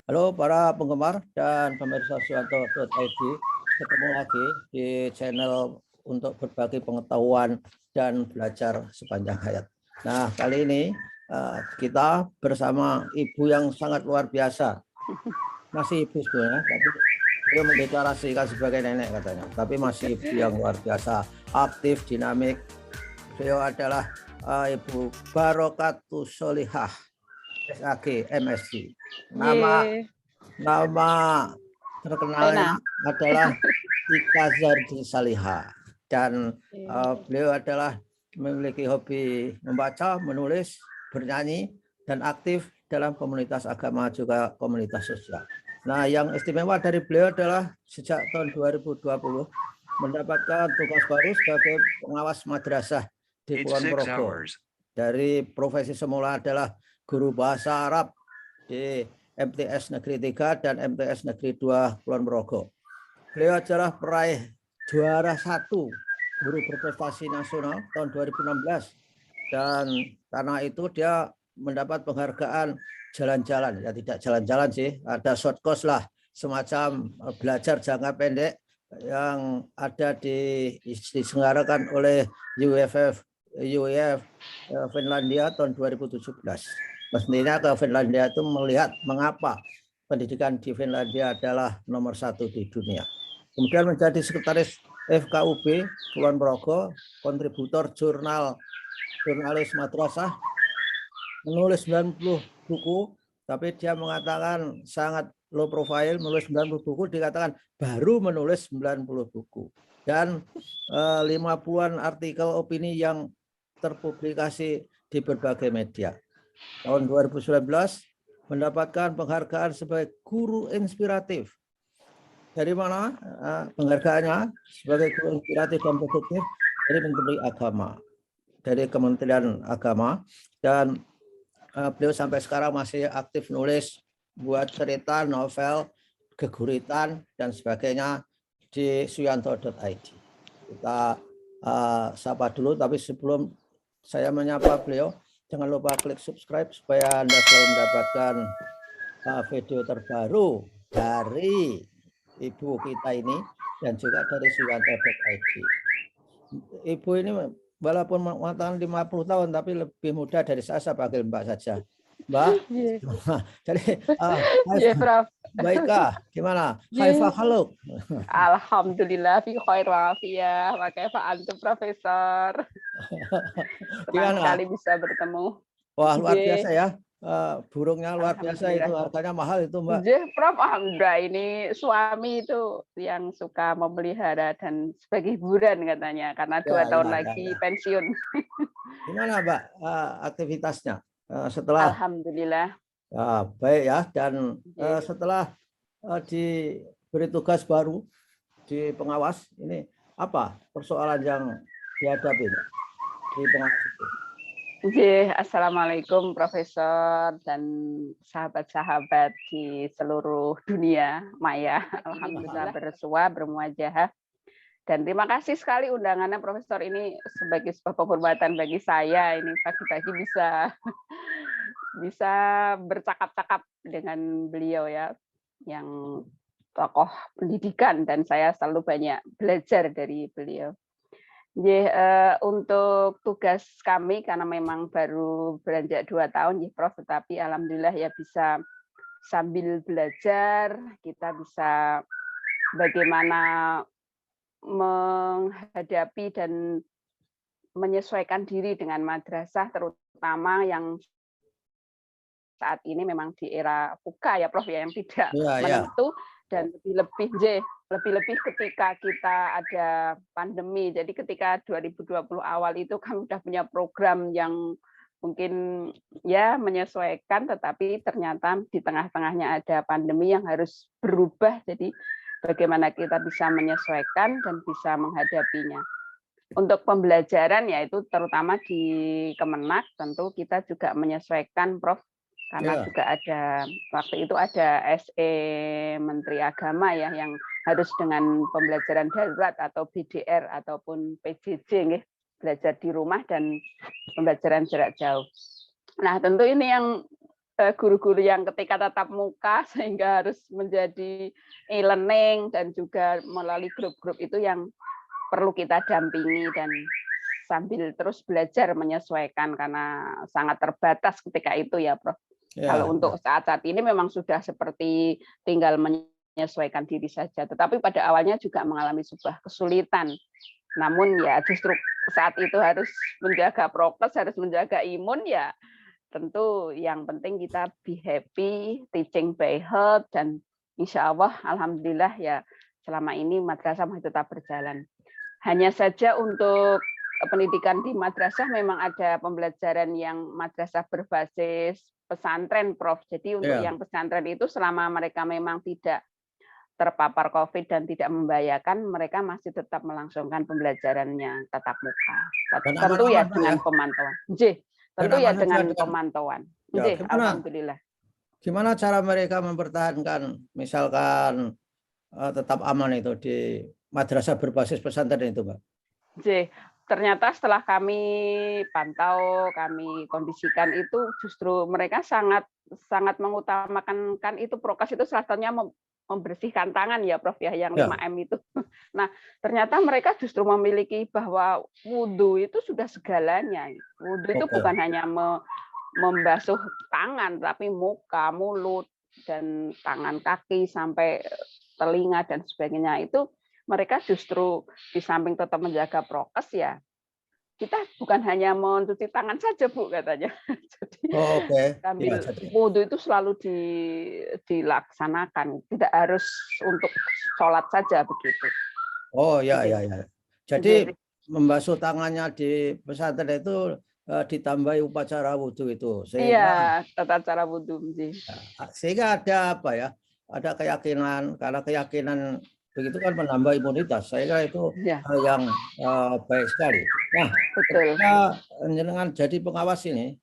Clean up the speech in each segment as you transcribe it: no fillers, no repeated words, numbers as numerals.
Halo para penggemar dan pemirsa Suwanto.id, ketemu lagi di channel untuk berbagi pengetahuan dan belajar sepanjang hayat. Nah, kali ini kita bersama ibu yang sangat luar biasa. Masih ibu sebenarnya, tapi beliau mendeklarasikan sebagai nenek katanya. Tapi masih ibu yang luar biasa, aktif, dinamik. Beliau adalah Ibu Barokatus Solihah, SAG, MSc. Nama terkenalnya adalah Ika Zardi Saliha, dan beliau adalah memiliki hobi membaca, menulis, bernyanyi, dan aktif dalam komunitas agama juga komunitas sosial. Nah, yang istimewa dari beliau adalah sejak tahun 2020 mendapatkan tugas baru sebagai pengawas madrasah di Kulon Progo. Dari profesi semula adalah guru bahasa Arab di MTS Negeri 3 dan MTS Negeri 2 Kulon Progo. Beliau adalah peraih juara 1 guru berprestasi nasional tahun 2016, dan karena itu dia mendapat penghargaan jalan-jalan, ya tidak jalan-jalan sih, ada short course lah, semacam belajar jangka pendek yang ada diselenggarakan oleh UEF Finlandia tahun 2017. Mestinya ke Finlandia itu melihat mengapa pendidikan di Finlandia adalah nomor 1 di dunia. Kemudian menjadi sekretaris FKUB Kulon Progo, kontributor jurnalis madrasah, menulis 90 buku, tapi dia mengatakan sangat low profile, menulis 90 buku, dikatakan baru menulis 90 buku. Dan 50-an artikel opini yang terpublikasi di berbagai media. Tahun 2019 mendapatkan penghargaan sebagai guru inspiratif. Dari mana penghargaannya? Sebagai guru inspiratif dan positif dari Menteri Agama, dari Kementerian Agama, dan beliau sampai sekarang masih aktif nulis, buat cerita, novel, geguritan, dan sebagainya di suyanto.id. Kita sapa dulu, tapi sebelum saya menyapa beliau, jangan lupa klik subscribe supaya Anda selalu mendapatkan video terbaru dari ibu kita ini dan juga dari suyanto.id. Ibu ini walaupun mengatakan 50 tahun tapi lebih muda dari saya panggil Mbak saja. Mbak. Jadi Prof. Baiklah, gimana? Kaifa haluk? Alhamdulillah fi khair wa afiyah. Wa kaifa antum Profesor? Senang sekali bisa bertemu. Wah, luar biasa ya. Burungnya luar biasa, itu harganya mahal itu, Mbak. Prof, alhamdulillah, ini suami itu yang suka memelihara dan sebagai hiburan katanya, karena 2 tahun lagi pensiun. Gimana, Mbak, aktivitasnya setelah? Alhamdulillah. Baik ya, dan setelah diberi tugas baru di pengawas, ini apa persoalan yang dihadapi di pengawas itu? Assalamualaikum Profesor dan sahabat-sahabat di seluruh dunia maya. Alhamdulillah bersua, bermuajah. Dan terima kasih sekali undangannya Profesor, ini sebagai sebuah penghormatan bagi saya. Ini pagi-pagi bisa bercakap-cakap dengan beliau ya, yang tokoh pendidikan, dan saya selalu banyak belajar dari beliau. Untuk tugas kami, karena memang baru beranjak 2 tahun, Prof, tetapi alhamdulillah ya bisa sambil belajar, kita bisa bagaimana menghadapi dan menyesuaikan diri dengan madrasah, terutama yang saat ini memang di era buka ya Prof, yang tidak menentu, dan lebih-lebih ketika kita ada pandemi. Jadi ketika 2020 awal itu kami sudah punya program yang mungkin ya menyesuaikan, tetapi ternyata di tengah-tengahnya ada pandemi yang harus berubah. Jadi bagaimana kita bisa menyesuaikan dan bisa menghadapinya. Untuk pembelajaran yaitu terutama di Kemenak, tentu kita juga menyesuaikan Prof, karena juga ada waktu itu ada SE Menteri Agama ya, yang harus dengan pembelajaran darurat atau BDR ataupun PJJ, belajar di rumah dan pembelajaran jarak jauh. Nah, tentu ini yang guru-guru yang ketika tatap muka sehingga harus menjadi e-learning, dan juga melalui grup-grup itu yang perlu kita dampingi dan sambil terus belajar menyesuaikan karena sangat terbatas ketika itu ya, Prof. Ya, kalau untuk saat-saat ini memang sudah seperti tinggal menyesuaikan diri saja, tetapi pada awalnya juga mengalami sebuah kesulitan. Namun ya justru saat itu harus menjaga prokes, harus menjaga imun ya. Tentu yang penting kita be happy, teaching by heart, dan insya Allah, alhamdulillah ya selama ini madrasah masih tetap berjalan. Hanya saja untuk pendidikan di madrasah memang ada pembelajaran yang madrasah berbasis pesantren, Prof. Jadi untuk yang pesantren itu selama mereka memang tidak terpapar COVID dan tidak membahayakan, mereka masih tetap melangsungkan pembelajarannya tatap muka. Tentu ya dengan pemantauan. Tentu ya dengan pemantauan. Alhamdulillah. Gimana cara mereka mempertahankan, misalkan tetap aman itu di madrasah berbasis pesantren itu, Pak? Ternyata setelah kami pantau, kami kondisikan itu justru mereka sangat mengutamakan kan itu prokes itu salah satunya membersihkan tangan ya, Prof, ya, yang 5M itu. Nah, ternyata mereka justru memiliki bahwa wudhu itu sudah segalanya. Wudhu itu bukan hanya membasuh tangan, tapi muka, mulut, dan tangan kaki sampai telinga dan sebagainya. Itu mereka justru di samping tetap menjaga prokes ya, kita bukan hanya mencuci tangan saja, Bu, katanya. Jadi sambil wudhu itu selalu dilaksanakan, tidak harus untuk sholat saja begitu. Oh ya. Jadi membasuh tangannya di pesantren itu ditambahi upacara wudhu itu. Iya, tata cara wudhu. Sehingga ada apa ya? Ada keyakinan, karena keyakinan begitu kan menambah imunitas. Saya kira itu hal yang baik sekali. Nah, ketika jenengan jadi pengawas ini,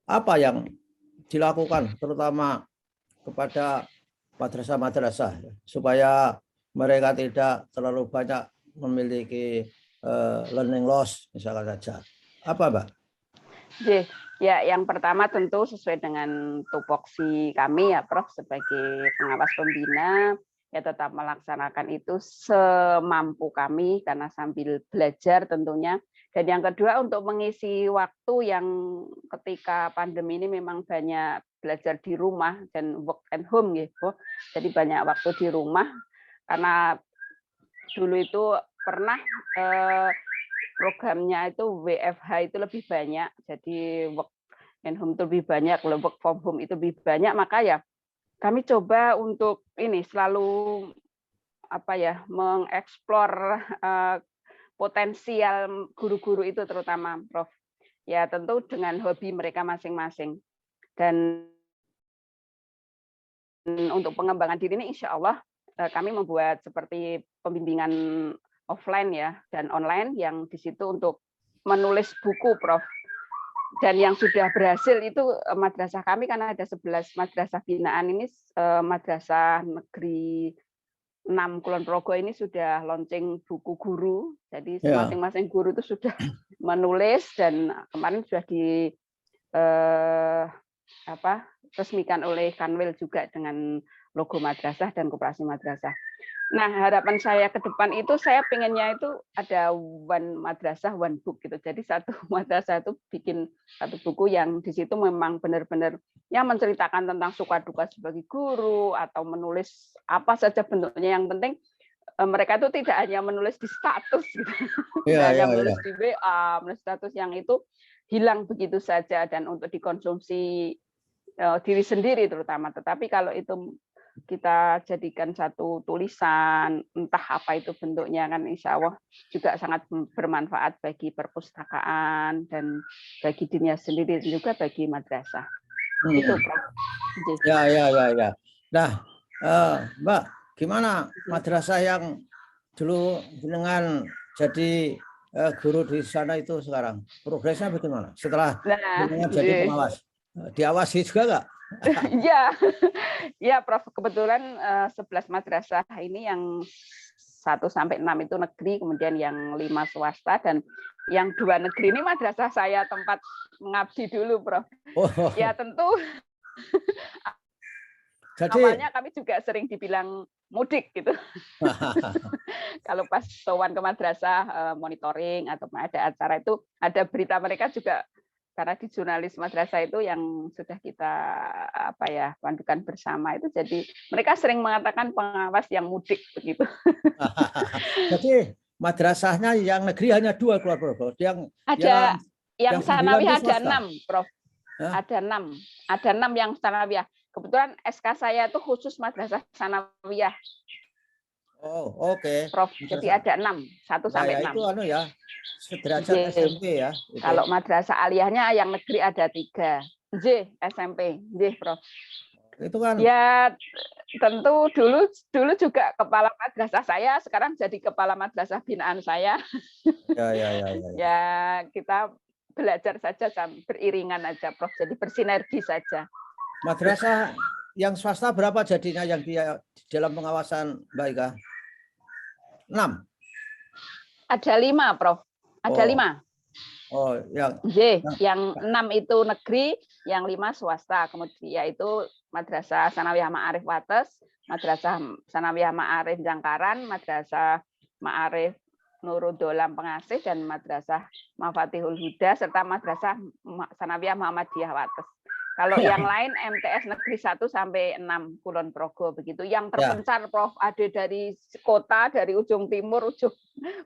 apa yang dilakukan terutama kepada madrasah-madrasah supaya mereka tidak terlalu banyak memiliki learning loss misalkan saja. Apa, Mbak? Ya, yang pertama tentu sesuai dengan tupoksi kami ya, Prof, sebagai pengawas pembina, ya tetap melaksanakan itu semampu kami karena sambil belajar tentunya. Dan yang kedua untuk mengisi waktu yang ketika pandemi ini memang banyak belajar di rumah dan work at home gitu. Jadi banyak waktu di rumah karena dulu itu pernah programnya itu WFH itu lebih banyak. Jadi work at home itu lebih banyak, kalau work from home itu lebih banyak, maka ya kami coba untuk ini selalu mengeksplor potensial guru-guru itu terutama, Prof. Ya tentu dengan hobi mereka masing-masing. Dan untuk pengembangan diri ini insya Allah kami membuat seperti pembimbingan offline ya dan online yang di situ untuk menulis buku, Prof. Dan yang sudah berhasil itu madrasah kami karena ada 11 madrasah binaan ini, madrasah negeri 6 Kulon Progo ini sudah launching buku guru. Jadi masing-masing guru itu sudah menulis dan kemarin sudah resmikan oleh Kanwil juga dengan logo madrasah dan koperasi madrasah. Nah, harapan saya ke depan itu saya pengennya itu ada one madrasah, one book gitu. Jadi satu madrasah itu bikin satu buku yang di situ memang benar-benar yang menceritakan tentang suka duka sebagai guru atau menulis apa saja bentuknya. Yang penting mereka itu tidak hanya menulis di status gitu. Tidak hanya menulis di WA, menulis status yang itu hilang begitu saja dan untuk dikonsumsi diri sendiri terutama. Tetapi kalau itu kita jadikan satu tulisan, entah apa itu bentuknya, kan insya Allah juga sangat bermanfaat bagi perpustakaan dan bagi dirinya sendiri dan juga bagi madrasah. Itu, Prof. Ya. Nah, Mbak, gimana madrasah yang dulu dengan jadi guru di sana itu sekarang? Progresnya bagaimana setelah jadi pengawas? Diawasi juga nggak? Ya, Prof. Kebetulan 11 madrasah ini yang 1 sampai 6 itu negeri, kemudian yang 5 swasta, dan yang 2 negeri ini madrasah saya tempat mengabdi dulu, Prof. Oh. Ya tentu. Jadi awalnya kami juga sering dibilang mudik gitu. Kalau pas sowan ke madrasah monitoring atau ada acara itu ada berita mereka juga, karena di jurnalis madrasah itu yang sudah kita pandukan bersama itu, jadi mereka sering mengatakan pengawas yang mudik begitu. Jadi madrasahnya yang negeri hanya 2 keluar, Prof. Yang sanawiyah ada 6, Prof. Hah? Ada 6 yang sanawiyah. Kebetulan SK saya itu khusus madrasah sanawiyah. Oh, oke. Prof. Jadi ada 6, 1 sampai 6. Itu ya, sederajat SMP ya. Itu. Kalau madrasah aliyahnya yang negeri ada 3. SMP. Prof. Itu kan. Ya tentu dulu juga kepala madrasah saya, sekarang jadi kepala madrasah binaan saya. Ya kita belajar saja beriringan aja, Prof. Jadi bersinergi saja. Madrasah yang swasta berapa jadinya yang di dalam pengawasan Mbak Ika? 6. Ada 5, Prof. Ada 5. Oh, yang 6 itu negeri, yang 5 swasta. Kemudian yaitu Madrasah Sanawiyah Ma'arif Wates, Madrasah Sanawiyah Ma'arif Jangkaran, Madrasah Ma'arif Nurul Dolam Pengasih, dan Madrasah Mafatihul Huda, serta Madrasah Sanawiyah Muhammadiyah Wates. Kalau yang lain MTS negeri 1 sampai 6 Kulon Progo begitu. Yang terpencar, Prof, ada dari kota, dari ujung timur, ujung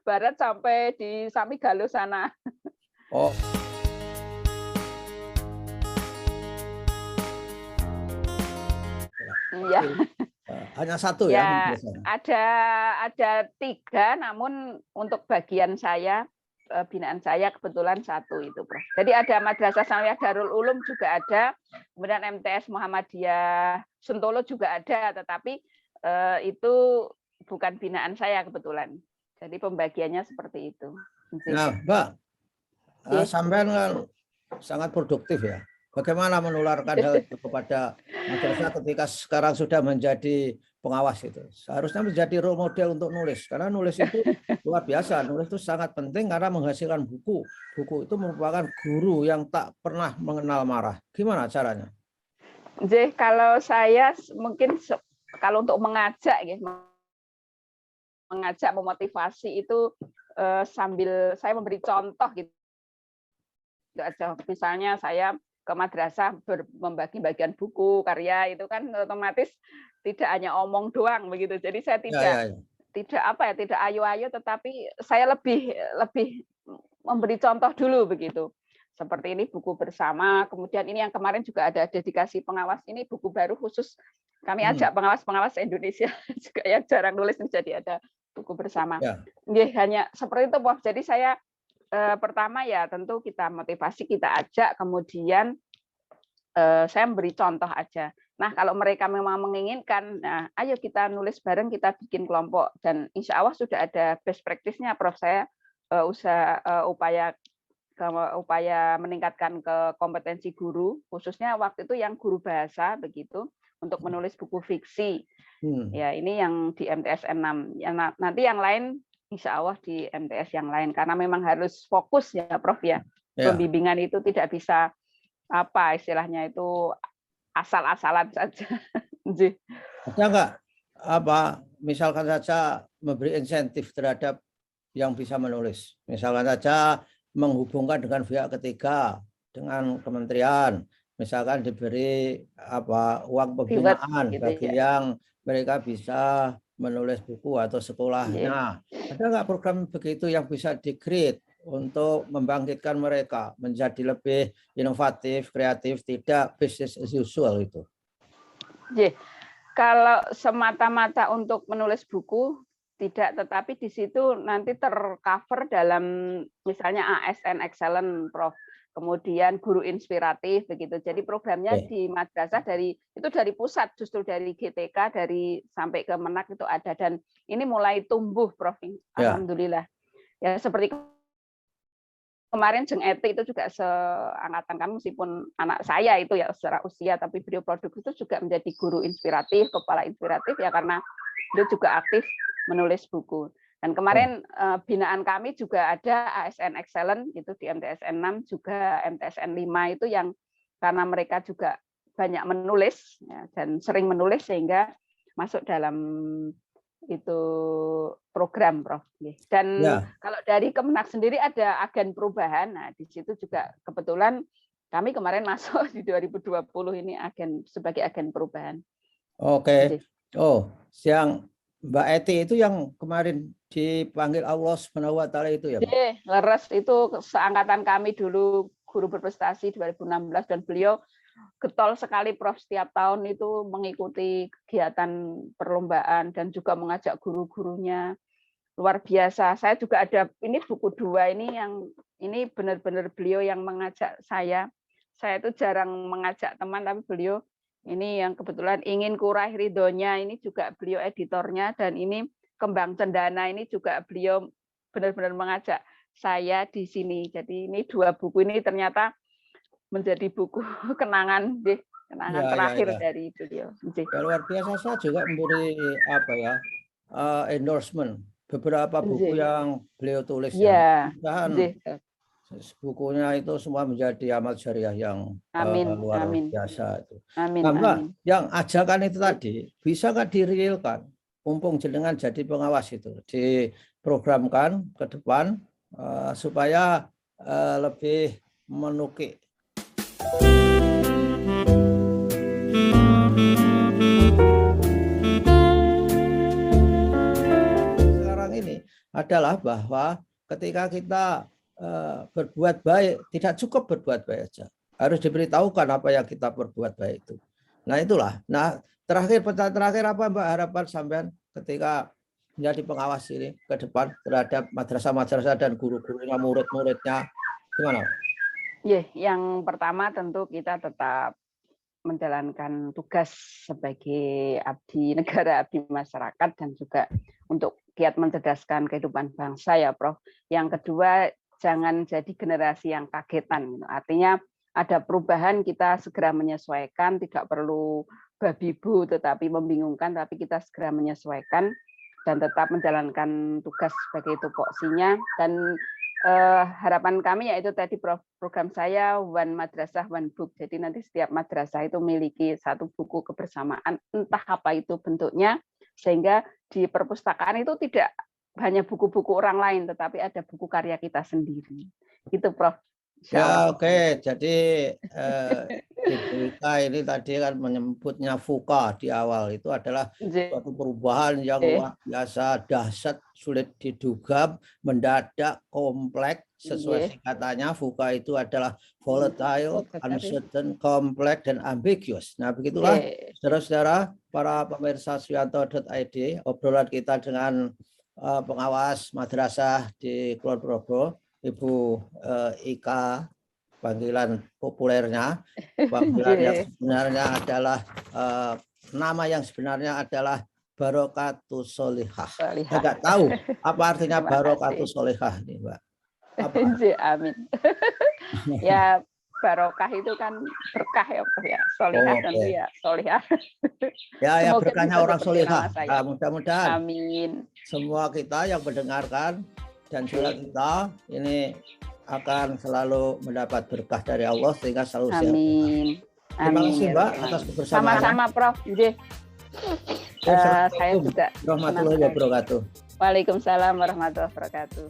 barat sampai di Samigalo sana. Oh. Iya. Hanya 1 ya? Ada 3, namun untuk bagian saya, binaan saya kebetulan 1 itu, Prof. Jadi ada Madrasah Sanawiyah Darul Ulum juga ada, kemudian MTS Muhammadiyah Sentolo juga ada, tetapi itu bukan binaan saya kebetulan. Jadi pembagiannya seperti itu. Nah, Mbak, sampean kan sangat produktif ya. Bagaimana menularkan hal itu kepada madrasah ketika sekarang sudah menjadi pengawas itu? Seharusnya menjadi role model untuk nulis, karena nulis itu luar biasa. Nulis itu sangat penting karena menghasilkan buku. Buku itu merupakan guru yang tak pernah mengenal marah. Gimana caranya? Kalau saya mungkin kalau untuk mengajak, memotivasi itu sambil saya memberi contoh gitu aja. Misalnya saya ke madrasah membagi bagian buku karya, itu kan otomatis tidak hanya omong doang begitu. Jadi saya tidak ayo-ayo, tetapi saya lebih memberi contoh dulu begitu. Seperti ini buku bersama, kemudian ini yang kemarin juga ada dedikasi pengawas, ini buku baru khusus kami ajak pengawas Indonesia juga yang jarang nulis, jadi ada buku bersama. Hanya seperti itu, Prof. Jadi saya pertama ya tentu kita motivasi, kita ajak, kemudian saya memberi contoh aja. Nah, kalau mereka memang menginginkan, nah, ayo kita nulis bareng, kita bikin kelompok, dan insya Allah sudah ada best practice-nya, Prof. Saya upaya meningkatkan kompetensi guru, khususnya waktu itu yang guru bahasa begitu, untuk menulis buku fiksi. Ya, ini yang di MTS 6. Nanti yang lain insya Allah di MTS yang lain, karena memang harus fokus ya, Prof ya. Pembimbingan itu tidak bisa istilahnya itu asal-asalan saja. Ada nggak misalkan saja memberi insentif terhadap yang bisa menulis, misalkan saja menghubungkan dengan pihak ketiga, dengan kementerian, misalkan diberi uang pembinaan bagi yang mereka bisa menulis buku atau sekolahnya. Ada nggak program begitu yang bisa di-create untuk membangkitkan mereka menjadi lebih inovatif, kreatif, tidak business as usual itu? Kalau semata-mata untuk menulis buku tidak, tetapi di situ nanti tercover dalam misalnya ASN Excellent, Prof. Kemudian guru inspiratif begitu. Jadi programnya di madrasah dari pusat, justru dari GTK, dari sampai ke Menak itu ada, dan ini mulai tumbuh, Prof. Alhamdulillah. Ya seperti kemarin Jeng Eti itu juga seangkatan kami, meskipun anak saya itu ya secara usia, tapi beliau produk itu juga menjadi guru inspiratif, kepala inspiratif ya, karena beliau juga aktif menulis buku. Dan kemarin binaan kami juga ada ASN Excellent itu di MTSN 6 juga MTSN 5 itu yang karena mereka juga banyak menulis ya, dan sering menulis sehingga masuk dalam itu program, Prof. Dan kalau dari Kemenak sendiri ada agen perubahan. Nah, di situ juga kebetulan kami kemarin masuk di 2020 ini sebagai agen perubahan. Oke. Oh, yang Mbak Eti itu yang kemarin dipanggil Allah Subhanahu wa taala itu ya, Mbak? Leres itu seangkatan kami dulu guru berprestasi 2016 dan beliau getol sekali, Prof, setiap tahun itu mengikuti kegiatan perlombaan dan juga mengajak guru-gurunya. Luar biasa. Saya juga ada ini buku 2 ini yang ini benar-benar beliau yang mengajak saya. Saya itu jarang mengajak teman tapi beliau ini yang kebetulan ingin kurai ridhonya ini juga beliau editornya dan ini Kembang Cendana ini juga beliau benar-benar mengajak saya di sini. Jadi ini 2 buku ini ternyata menjadi buku kenangan terakhir dari beliau. Ya, luar biasa. Saya juga memberi endorsement beberapa buku yang beliau tulis. Bukunya itu semua menjadi amal jariah yang luar biasa itu. Nah, Mbak, yang ajakan itu tadi bisa nggak direalkan? Mumpung jenengan jadi pengawas itu diprogramkan ke depan supaya lebih menukik. Sekarang ini adalah bahwa ketika kita berbuat baik, tidak cukup berbuat baik saja. Harus diberitahukan apa yang kita berbuat baik itu. Nah, itulah. Nah, terakhir apa Mbak harapan sampean ketika menjadi pengawas ini ke depan terhadap madrasah-madrasah dan guru-gurunya, murid-muridnya, gimana? Yang pertama tentu kita tetap menjalankan tugas sebagai abdi negara, abdi masyarakat, dan juga untuk giat mencerdaskan kehidupan bangsa ya, Prof. Yang kedua, jangan jadi generasi yang kagetan. Artinya ada perubahan, kita segera menyesuaikan, tidak perlu babi bu tetapi membingungkan, tapi kita segera menyesuaikan dan tetap menjalankan tugas sebagai tupoksinya. Dan harapan kami yaitu tadi program saya One Madrasah One Book. Jadi nanti setiap madrasah itu memiliki satu buku kebersamaan, entah apa itu bentuknya, sehingga di perpustakaan itu tidak hanya buku-buku orang lain, tetapi ada buku karya kita sendiri. Itu, Prof. Ya, oke. Jadi di berita ini tadi kan menyebutnya VUCA di awal, itu adalah suatu perubahan yang luar biasa, dahsyat, sulit diduga, mendadak, kompleks. Sesuai singkatannya, VUCA itu adalah volatile, uncertain, kompleks, dan ambiguous. Nah, begitulah saudara-saudara para pemirsa Suyanto.id, obrolan kita dengan pengawas madrasah di Kulon Progo, Ibu Ika, panggilan populernya, panggilan yang sebenarnya adalah nama yang sebenarnya adalah Barokatus Sholihah. Saya nggak tahu apa artinya Barokatus Sholihah nih, Mbak. Apa? Amin. Ya, barokah itu kan berkah ya, ya. Sholihah tentu ya, Sholihah. Ya, berkahnya orang Sholihah. Nah, mudah-mudahan. Amin. Semua kita yang mendengarkan dan juga kita ini akan selalu mendapat berkah dari Allah sehingga selalu sehat. Amin. Terima kasih Mbak atas kebersamaan. Sama-sama Prof. Saya juga. Warahmatullahi wabarakatuh. Waalaikumsalam warahmatullahi wabarakatuh.